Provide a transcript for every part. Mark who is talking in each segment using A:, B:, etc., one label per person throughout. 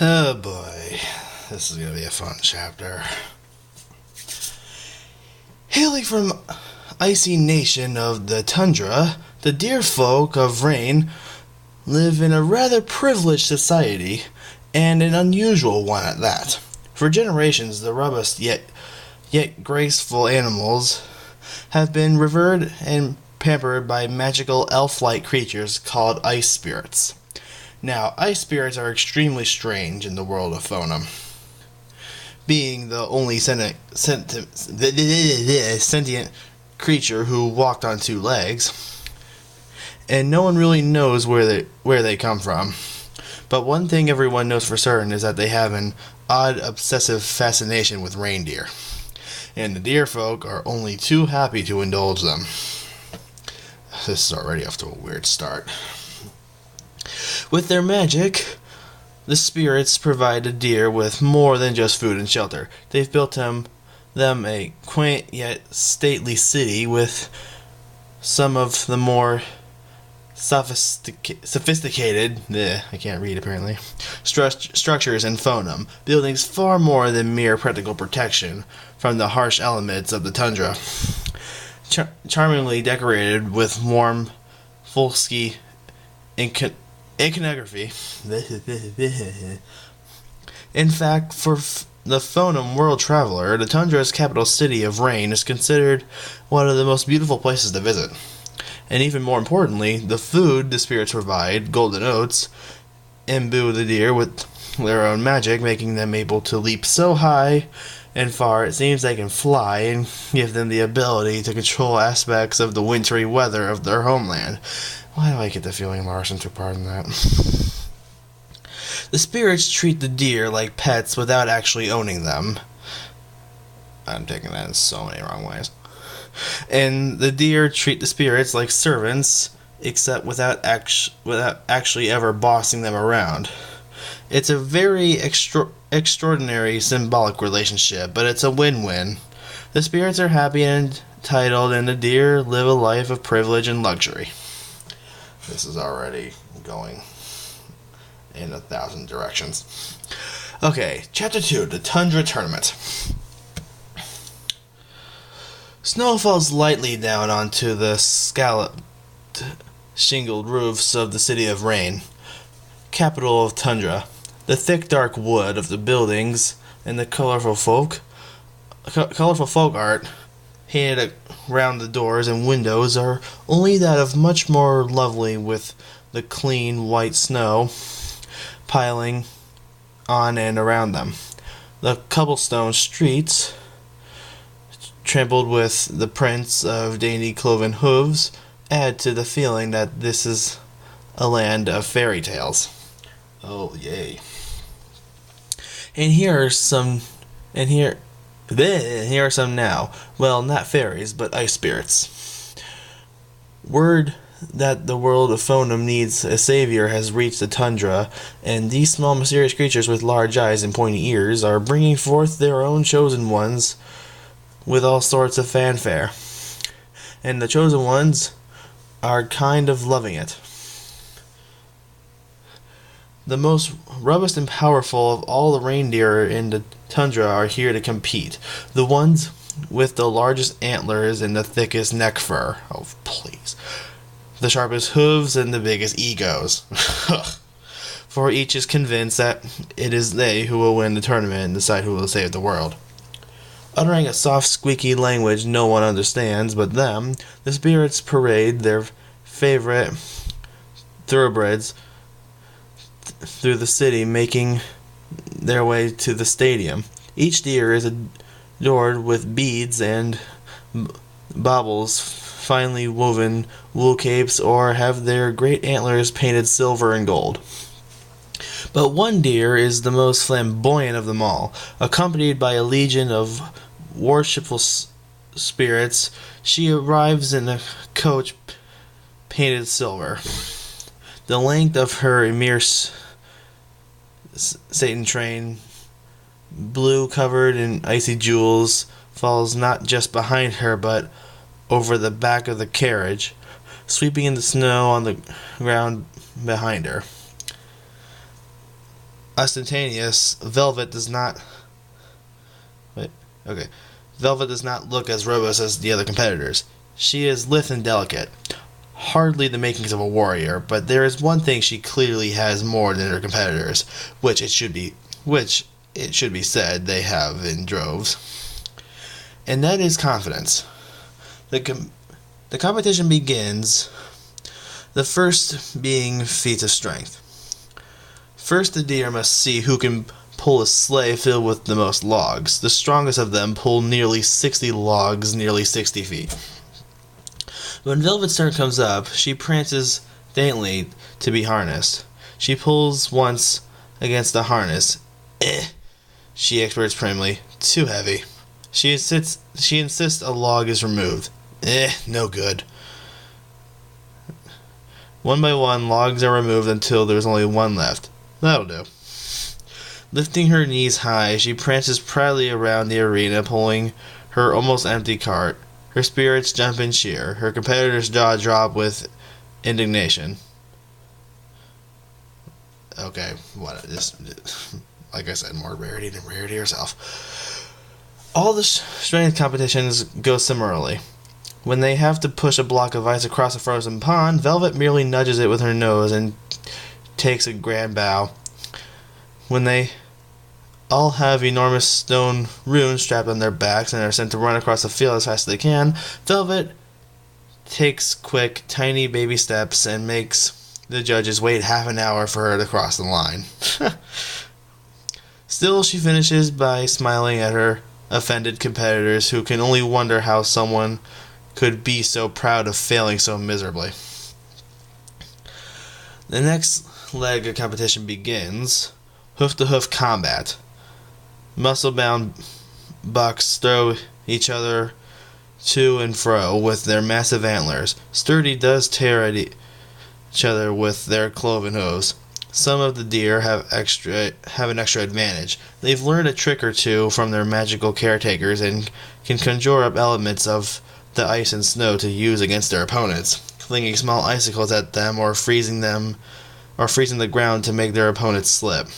A: Oh boy, this is gonna be a fun chapter. Hailing from icy nation of the tundra, the deer folk of rain live in a rather privileged society, and an unusual one at that. For generations, the robust yet graceful animals have been revered and pampered by magical elf-like creatures called ice spirits. Now, ice spirits are extremely strange in the world of Phonum. Being the only sentient creature who walked on two legs, and no one really knows where they come from. But one thing everyone knows for certain is that they have an odd obsessive fascination with reindeer, and the deer folk are only too happy to indulge them. This is already off to a weird start. With their magic, the spirits provide the deer with more than just food and shelter. They've built them a quaint yet stately city with some of the more sophisticated, I can't read apparently, structures in Phonum, buildings far more than mere practical protection from the harsh elements of the tundra. Charmingly decorated with warm, folksy iconography. In fact, for the Phonum world traveler, the tundra's capital city of Rain is considered one of the most beautiful places to visit. And even more importantly, the food the spirits provide, golden oats, imbue the deer with their own magic, making them able to leap so high and far it seems they can fly, and give them the ability to control aspects of the wintry weather of their homeland. Why do I get the feeling Larson took part in that? The spirits treat the deer like pets without actually owning them. I'm taking that in so many wrong ways. And the deer treat the spirits like servants, except without actually ever bossing them around. It's a very extraordinary symbolic relationship, but it's a win-win. The spirits are happy and entitled, and the deer live a life of privilege and luxury. This is already going in 1,000 directions. Okay, Chapter 2, the Tundra Tournament. Snow falls lightly down onto the scalloped, shingled roofs of the city of Rain, capital of Tundra. The thick, dark wood of the buildings and the colorful folk art painted around the doors and windows are only that of much more lovely, with the clean, white snow piling on and around them. The cobblestone streets, trampled with the prints of dainty cloven hooves, add to the feeling that this is a land of fairy tales. Oh, yay. And here are some now. Well, not fairies, but ice spirits. Word that the world of Phonum needs a savior has reached the tundra, and these small mysterious creatures with large eyes and pointy ears are bringing forth their own chosen ones with all sorts of fanfare. And the chosen ones are kind of loving it. The most robust and powerful of all the reindeer in the tundra are here to compete. The ones with the largest antlers and the thickest neck fur. Oh, please. The sharpest hooves and the biggest egos. For each is convinced that it is they who will win the tournament and decide who will save the world. Uttering a soft, squeaky language no one understands but them, the spirits parade their favorite thoroughbreds through the city, making their way to the stadium. Each deer is adorned with beads and baubles, finely woven wool capes, or have their great antlers painted silver and gold. But one deer is the most flamboyant of them all. Accompanied by a legion of worshipful spirits, she arrives in a coach painted silver. The length of her emir Satan train, blue covered in icy jewels, falls not just behind her but over the back of the carriage, sweeping in the snow on the ground behind her. ostentatious, Velvet does not... Wait, okay. Velvet does not look as robust as the other competitors. She is lithe and delicate. Hardly the makings of a warrior, but there is one thing she clearly has more than her competitors, which it should be said they have in droves. And that is confidence. The competition begins, the first being feats of strength. First, the deer must see who can pull a sleigh filled with the most logs. The strongest of them pull nearly 60 logs, nearly 60 feet. When Velvet's turn comes up, she prances daintily to be harnessed. She pulls once against the harness. She experts primly. Too heavy. She insists a log is removed. No good. One by one, logs are removed until there's only one left. That'll do. Lifting her knees high, she prances proudly around the arena, pulling her almost empty cart. Her spirits jump in cheer. Her competitor's jaw drop with indignation. Okay, what? Like I said, more rarity than rarity herself. All the strength competitions go similarly. When they have to push a block of ice across a frozen pond, Velvet merely nudges it with her nose and takes a grand bow. When they all have enormous stone runes strapped on their backs and are sent to run across the field as fast as they can, Velvet takes quick, tiny baby steps and makes the judges wait half an hour for her to cross the line. Still, she finishes by smiling at her offended competitors, who can only wonder how someone could be so proud of failing so miserably. The next leg of competition begins. Hoof-to-hoof combat. Muscle-bound bucks throw each other to and fro with their massive antlers. Sturdy does tear at each other with their cloven hooves. Some of the deer have an extra advantage. They've learned a trick or two from their magical caretakers and can conjure up elements of the ice and snow to use against their opponents, flinging small icicles at them or freezing the ground to make their opponents slip.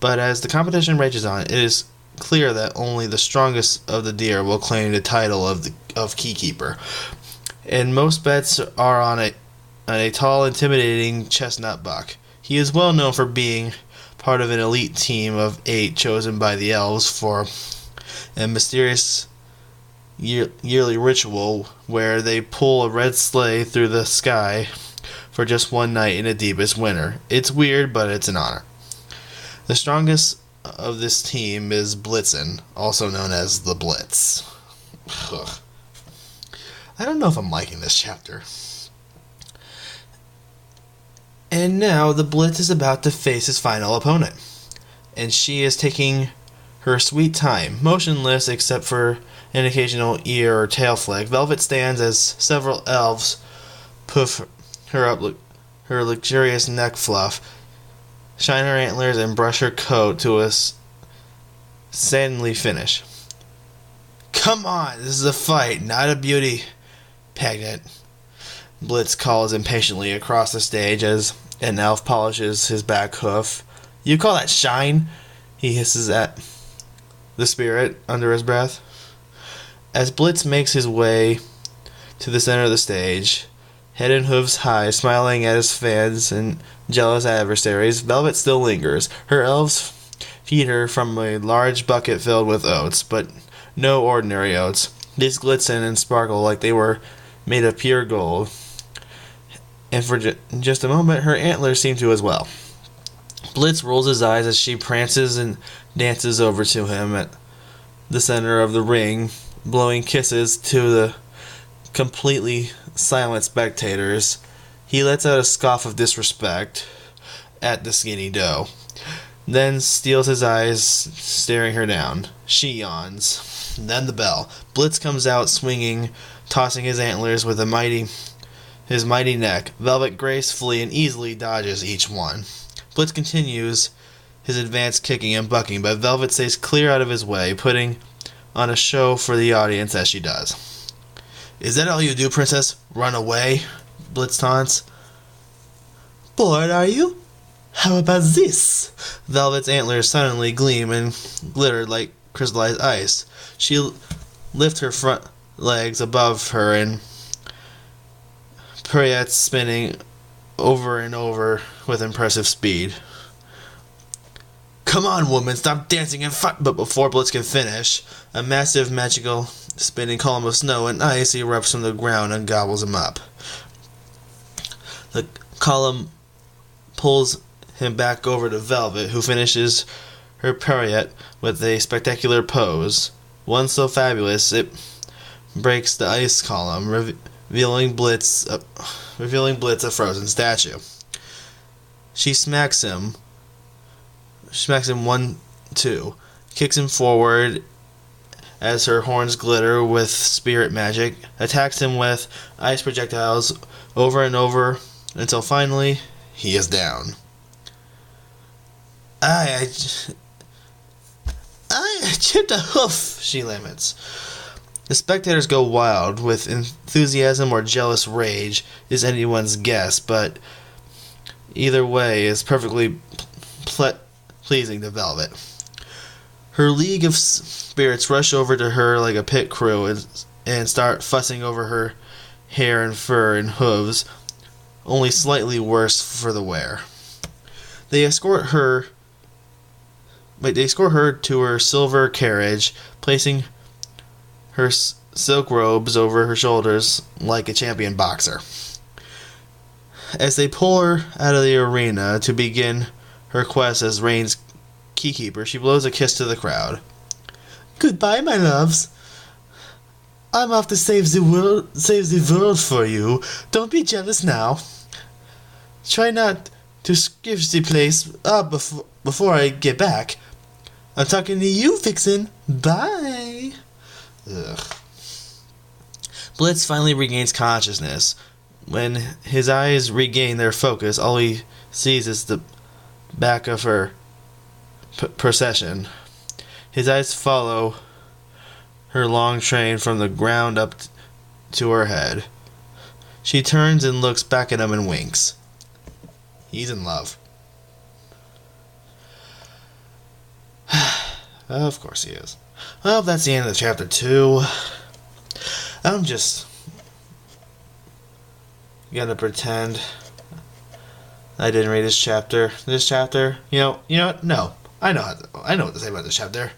A: But as the competition rages on, it is clear that only the strongest of the deer will claim the title of keykeeper, and most bets are on a tall, intimidating chestnut buck. He is well known for being part of an elite team of 8 chosen by the elves for a mysterious yearly ritual where they pull a red sleigh through the sky for just one night in the deepest winter. It's weird, but it's an honor. The strongest of this team is Blitzen, also known as the Blitz. Ugh. I don't know if I'm liking this chapter. And now the Blitz is about to face his final opponent, and she is taking her sweet time, motionless except for an occasional ear or tail flick. Velvet stands as several elves puff her up her luxurious neck fluff, shine her antlers, and brush her coat to a saddeningly finish. Come on, this is a fight, not a beauty pageant. Blitz calls impatiently across the stage as an elf polishes his back hoof. You call that shine? He hisses at the spirit under his breath. As Blitz makes his way to the center of the stage, head and hooves high, smiling at his fans and jealous adversaries, Velvet still lingers. Her elves feed her from a large bucket filled with oats, but no ordinary oats. These glisten and sparkle like they were made of pure gold. And for just a moment, her antlers seem to as well. Blitz rolls his eyes as she prances and dances over to him at the center of the ring, blowing kisses to the completely silent spectators. He lets out a scoff of disrespect at the skinny doe, then steals his eyes, staring her down. She yawns. Then the bell. Blitz comes out swinging, tossing his antlers with his mighty neck. Velvet gracefully and easily dodges each one. Blitz continues his advanced kicking and bucking, but Velvet stays clear out of his way, putting on a show for the audience as she does. Is that all you do, princess? Run away? Blitz taunts. Bored, are you? How about this? Velvet's antlers suddenly gleam and glitter like crystallized ice. She lifts her front legs above her and pirouettes, spinning over and over with impressive speed. Come on, woman, stop dancing and fight! But before Blitz can finish, a massive, magical, spinning column of snow and ice erupts from the ground and gobbles him up. The column pulls him back over to Velvet, who finishes her pirouette with a spectacular pose, one so fabulous it breaks the ice column, revealing Blitz a frozen statue. She smacks him 1-2, kicks him forward as her horns glitter with spirit magic, attacks him with ice projectiles over and over until finally he is down. I chipped a hoof, she laments. The spectators go wild with enthusiasm or jealous rage is anyone's guess, but either way is perfectly pleasing to Velvet. Her league of spirits rush over to her like a pit crew and start fussing over her hair and fur and hooves, only slightly worse for the wear. They escort her to her silver carriage, placing her silk robes over her shoulders like a champion boxer. As they pull her out of the arena to begin her quest as Rain's keykeeper, she blows a kiss to the crowd. Goodbye, my loves. I'm off to save the world for you. Don't be jealous now. Try not to give the place up before I get back. I'm talking to you, Vixen. Bye. Ugh. Blitz finally regains consciousness. When his eyes regain their focus, all he sees is the back of her procession. His eyes follow her long train from the ground up to her head. She turns and looks back at him and winks. He's in love. Of course he is. Well, that's the end of chapter 2. I'm just gonna pretend I didn't read this chapter. You know what? No. I know what to say about this chapter.